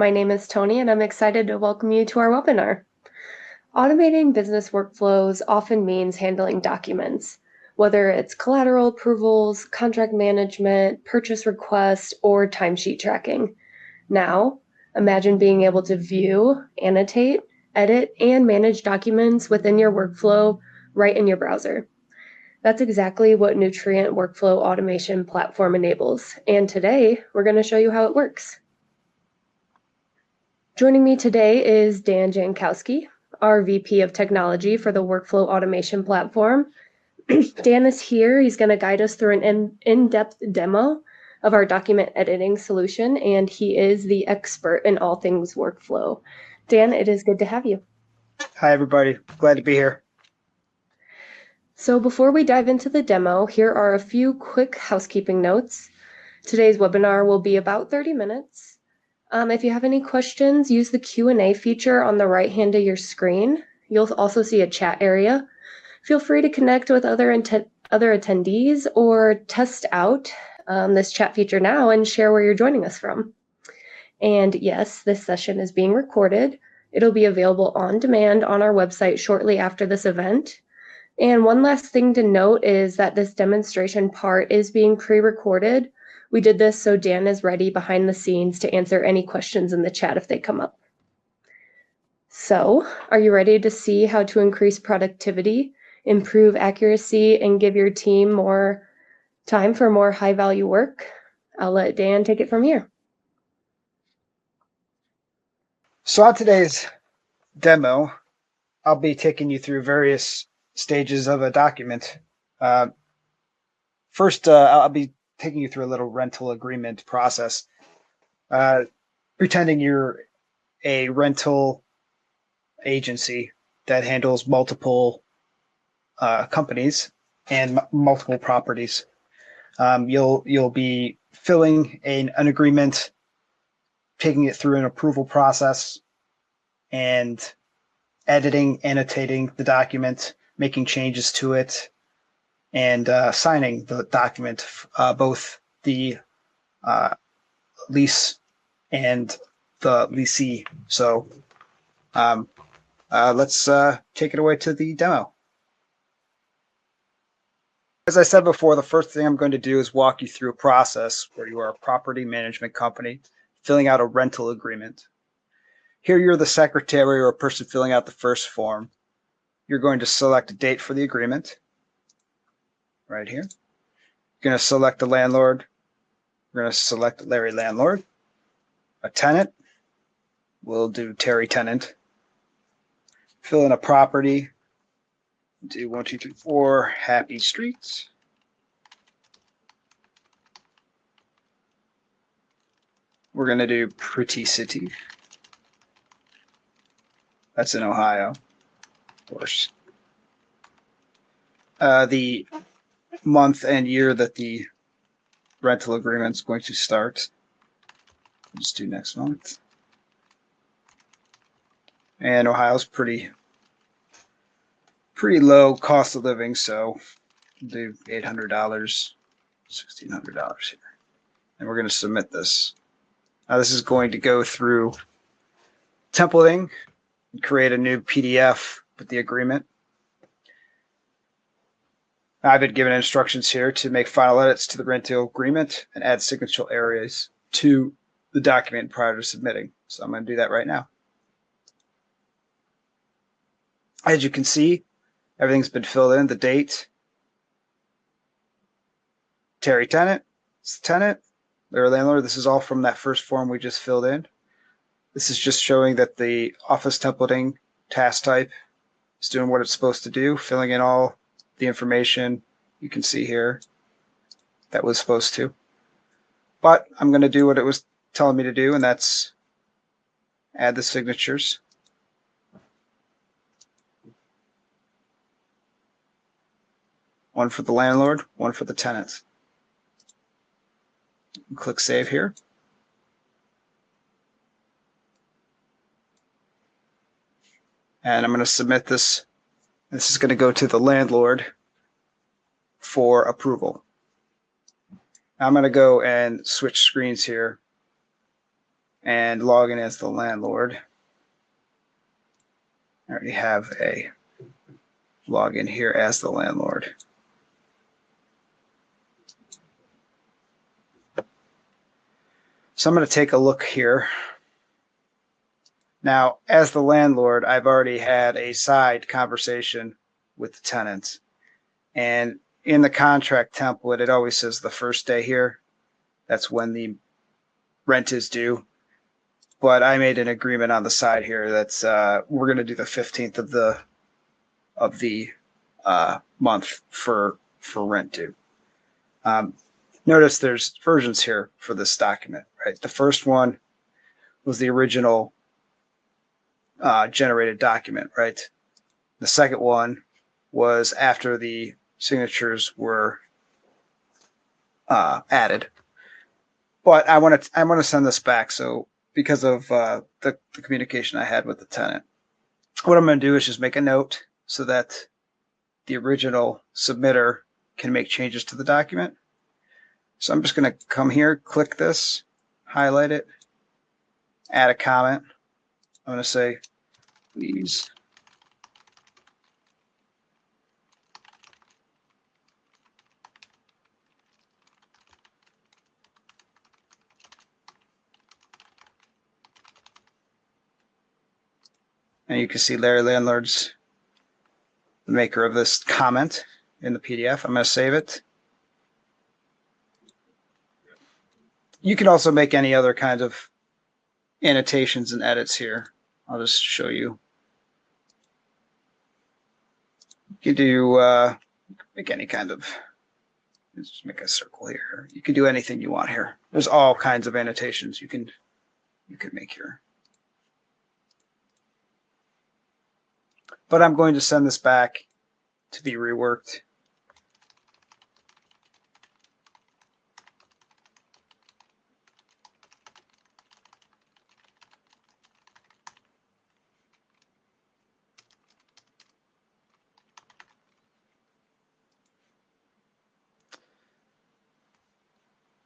My name is Tony, and I'm excited to welcome you to our webinar. Automating business workflows often means handling documents, whether it's collateral approvals, contract management, purchase requests, or timesheet tracking. Now, imagine being able to view, annotate, edit, and manage documents within your workflow right in your browser. That's exactly what Nutrient Workflow Automation Platform enables, and today we're going to show you how it works. Joining me today is Dan Jankowski, our VP of Technology for the Workflow Automation Platform. Dan is here. He's going to guide us through an in-depth demo of our document editing solution, and he is the expert in all things workflow. Dan, it is good to have you. Hi, everybody. Glad to be here. So before we dive into the demo, here are a few quick housekeeping notes. Today's webinar will be about 30 minutes. If you have any questions, use the Q&A feature on the right hand of your screen. You'll also see a chat area. Feel free to connect with other attendees or test out this chat feature now and share where you're joining us from. And yes, this session is being recorded. It'll be available on demand on our website shortly after this event. And one last thing to note is that this demonstration part is being pre-recorded. We did this so Dan is ready behind the scenes to answer any questions in the chat if they come up. So, are you ready to see how to increase productivity, improve accuracy, and give your team more time for more high-value work? I'll let Dan take it from here. So on today's demo, I'll be taking you through various stages of a document. First, I'll be taking you through a little rental agreement process, pretending you're a rental agency that handles multiple companies and multiple properties. You'll be filling an agreement, taking it through an approval process, and editing, annotating the document, making changes to it, and signing the document, both the lease and the leasee. So let's take it away to the demo. As I said before, the first thing I'm going to do is walk you through a process where you are a property management company filling out a rental agreement. Here you're the secretary or a person filling out the first form. You're going to select a date for the agreement right here. You're going to select the landlord. We're going to select Larry Landlord. A tenant, we'll do Terry Tenant. Fill in a property. Do 1, 2, 3, 4 Happy Streets. We're going to do Pretty City. That's in Ohio, of course. The month and year that the rental agreement is going to start. Let's do next month. And Ohio's pretty low cost of living, so we'll do $800, $1,600 here. And we're going to submit this. Now this is going to go through templating and create a new PDF with the agreement. I've been given instructions here to make final edits to the rental agreement and add signature areas to the document prior to submitting. So I'm going to do that right now. As you can see, everything's been filled in, the date, Terry Tenant, it's the tenant, Larry Landlord. This is all from that first form we just filled in. This is just showing that the office templating task type is doing what it's supposed to do, filling in all the information you can see here that was supposed to. But I'm going to do what it was telling me to do, and that's add the signatures. One for the landlord, one for the tenant. Click Save here. And I'm going to submit this. This is going to go to the landlord for approval. I'm going to go and switch screens here and log in as the landlord. I already have a login here as the landlord. So I'm going to take a look here. Now, as the landlord, I've already had a side conversation with the tenants. And in the contract template, it always says the first day here. That's when the rent is due. But I made an agreement on the side here that's we're going to do the 15th of the month for rent due. Notice there's versions here for this document, right? The first one was the original generated document, right? The second one was after the signatures were added. But I want to send this back. So because of the communication I had with the tenant, what I'm going to do is just make a note so that the original submitter can make changes to the document. So I'm just going to come here, click this, highlight it, add a comment. I'm going to say, please and you can see Larry Landlord's the maker of this comment in the PDF. I'm going to save it. You can also make any other kind of annotations and edits here. I'll just show you. You can do make any kind of, let's just make a circle here. You can do anything you want here. There's all kinds of annotations you can make here. But I'm going to send this back to be reworked.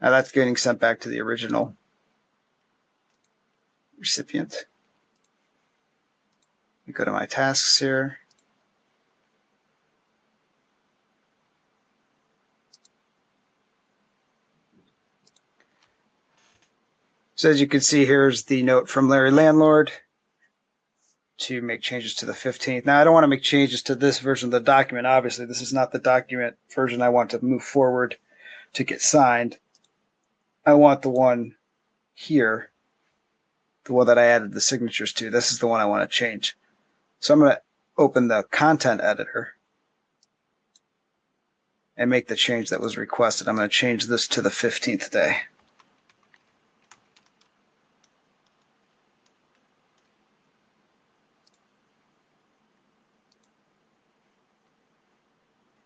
Now that's getting sent back to the original recipient. You go to my tasks here. So as you can see, here's the note from Larry Landlord to make changes to the 15th. Now I don't want to make changes to this version of the document. Obviously, this is not the document version I want to move forward to get signed. I want the one here, the one that I added the signatures to. This is the one I want to change. So I'm going to open the content editor and make the change that was requested. I'm going to change this to the 15th day.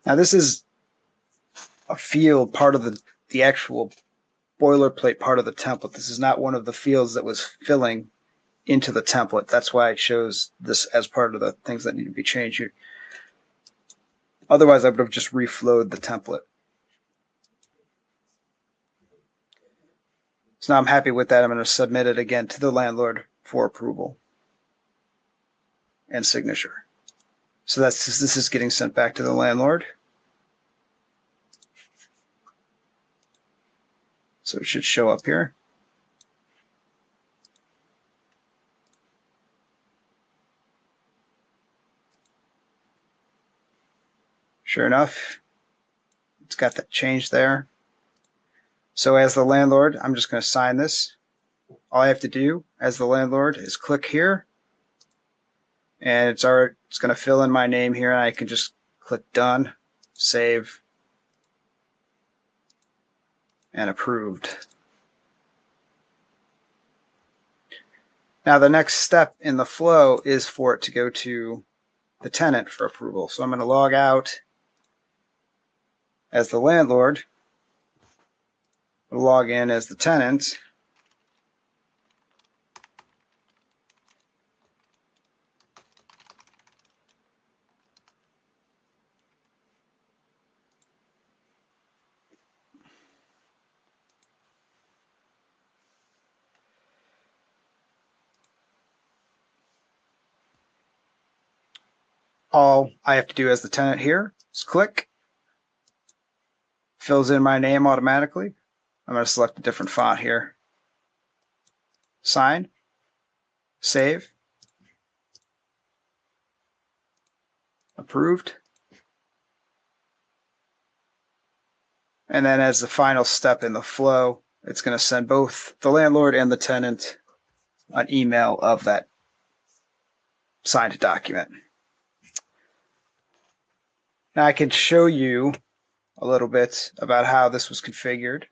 Now this is a field part of the actual boilerplate part of the template. This is not one of the fields that was filling into the template. That's why it shows this as part of the things that need to be changed here. Otherwise, I would have just reflowed the template. So now I'm happy with that. I'm going to submit it again to the landlord for approval and signature. So this is getting sent back to the landlord. So it should show up here. Sure enough, it's got that change there. So as the landlord, I'm just going to sign this. All I have to do as the landlord is click here, and it's going to fill in my name here, and I can just click done, save, and approved. Now the next step in the flow is for it to go to the tenant for approval. So I'm going to log out as the landlord, log in as the tenant, all I have to do as the tenant here is click, fills in my name automatically. I'm going to select a different font here. Sign, save, approved. And then as the final step in the flow, it's going to send both the landlord and the tenant an email of that signed document. Now I can show you a little bit about how this was configured.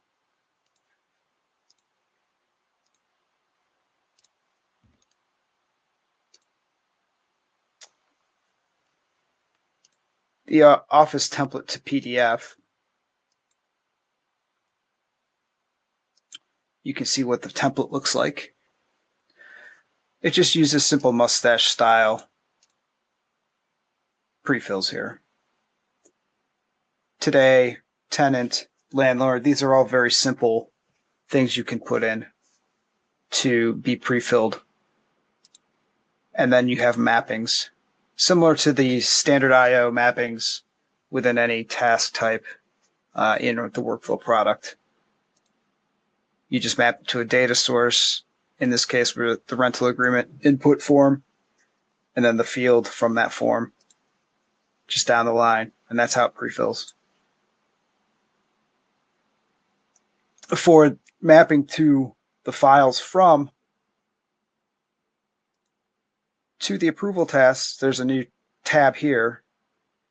The Office template to PDF. You can see what the template looks like. It just uses simple mustache style pre-fills here. Today, tenant, landlord, these are all very simple things you can put in to be pre-filled. And then you have mappings, similar to the standard IO mappings within any task type in the workflow product. You just map it to a data source, in this case, with the rental agreement input form, and then the field from that form, just down the line, and that's how it pre-fills. For mapping to the files from to the approval tasks, there's a new tab here,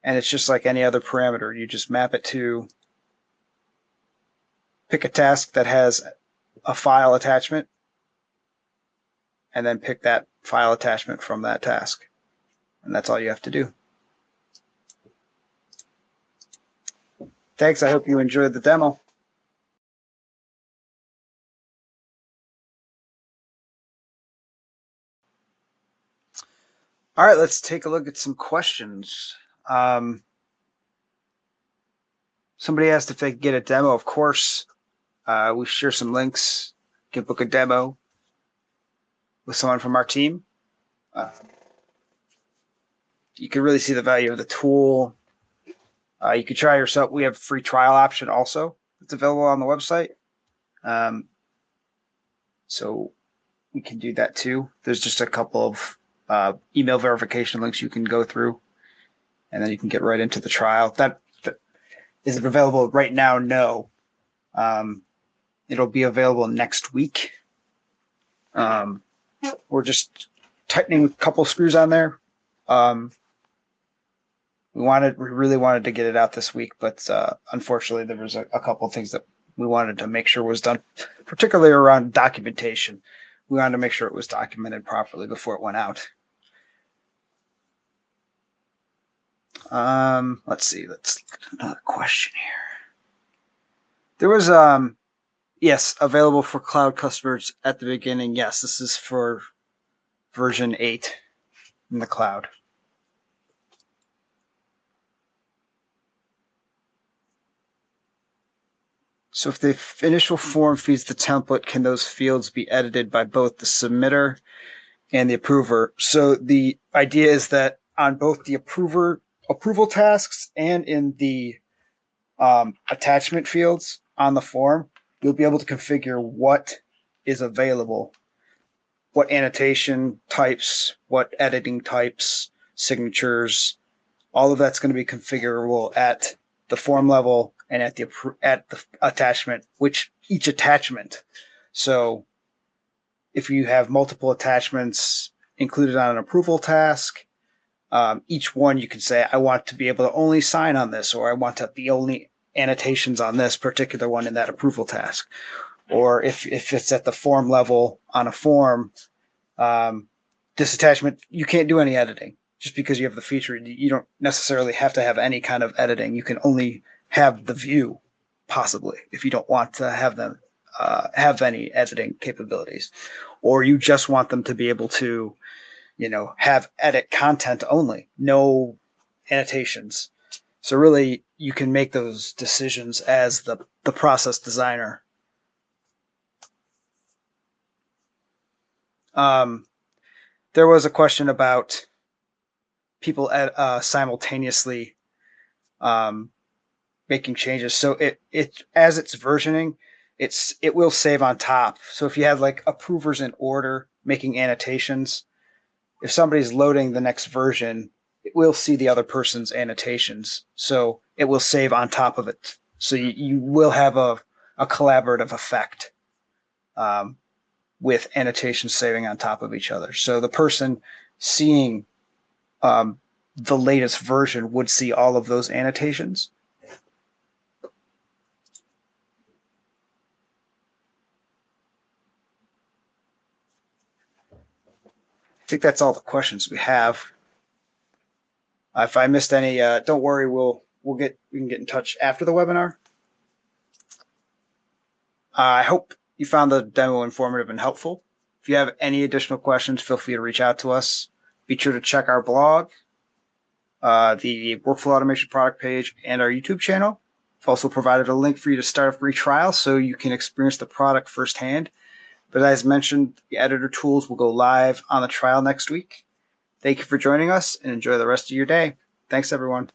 and it's just like any other parameter. You just map it to pick a task that has a file attachment, and then pick that file attachment from that task. And that's all you have to do. Thanks. I hope you enjoyed the demo. All right, let's take a look at some questions. Somebody asked if they could get a demo. Of course, we share some links. You can book a demo with someone from our team. You can really see the value of the tool. You can try yourself. We have a free trial option also. It's available on the website. So we can do that too. There's just a couple of email verification links you can go through, and then you can get right into the trial. That is it available right now? No. It'll be available next week. We're just tightening a couple screws on there. We really wanted to get it out this week, but unfortunately there was a couple of things that we wanted to make sure was done, particularly around documentation. We wanted to make sure it was documented properly before it went out. Let's see. Let's look at another question here. There was yes, available for cloud customers at the beginning. Yes, this is for version 8 in the cloud. So if the initial form feeds the template, can those fields be edited by both the submitter and the approver? So the idea is that on both the approval tasks and in the attachment fields on the form, you'll be able to configure what is available, what annotation types, what editing types, signatures. All of that's going to be configurable at the form level and at the attachment, each attachment. So if you have multiple attachments included on an approval task, each one you can say, I want to be able to only sign on this, or I want to be only annotations on this particular one in that approval task. Or if it's at the form level on a form, this attachment, you can't do any editing. Just because you have the feature, you don't necessarily have to have any kind of editing. You can only have the view, possibly, if you don't want to have them have any editing capabilities. Or you just want them to be able to, have edit content only, no annotations. So really, you can make those decisions as the process designer. There was a question about people simultaneously making changes. So it as it's versioning, it will save on top. So if you have like approvers in order making annotations, if somebody's loading the next version, it will see the other person's annotations. So it will save on top of it. So you will have a collaborative effect with annotations saving on top of each other. So the person seeing the latest version would see all of those annotations. I think that's all the questions we have. If I missed any, don't worry. We can get in touch after the webinar. I hope you found the demo informative and helpful. If you have any additional questions, feel free to reach out to us. Be sure to check our blog, the Workflow Automation product page, and our YouTube channel. We've also provided a link for you to start a free trial so you can experience the product firsthand. But as mentioned, the editor tools will go live on the trial next week. Thank you for joining us and enjoy the rest of your day. Thanks, everyone.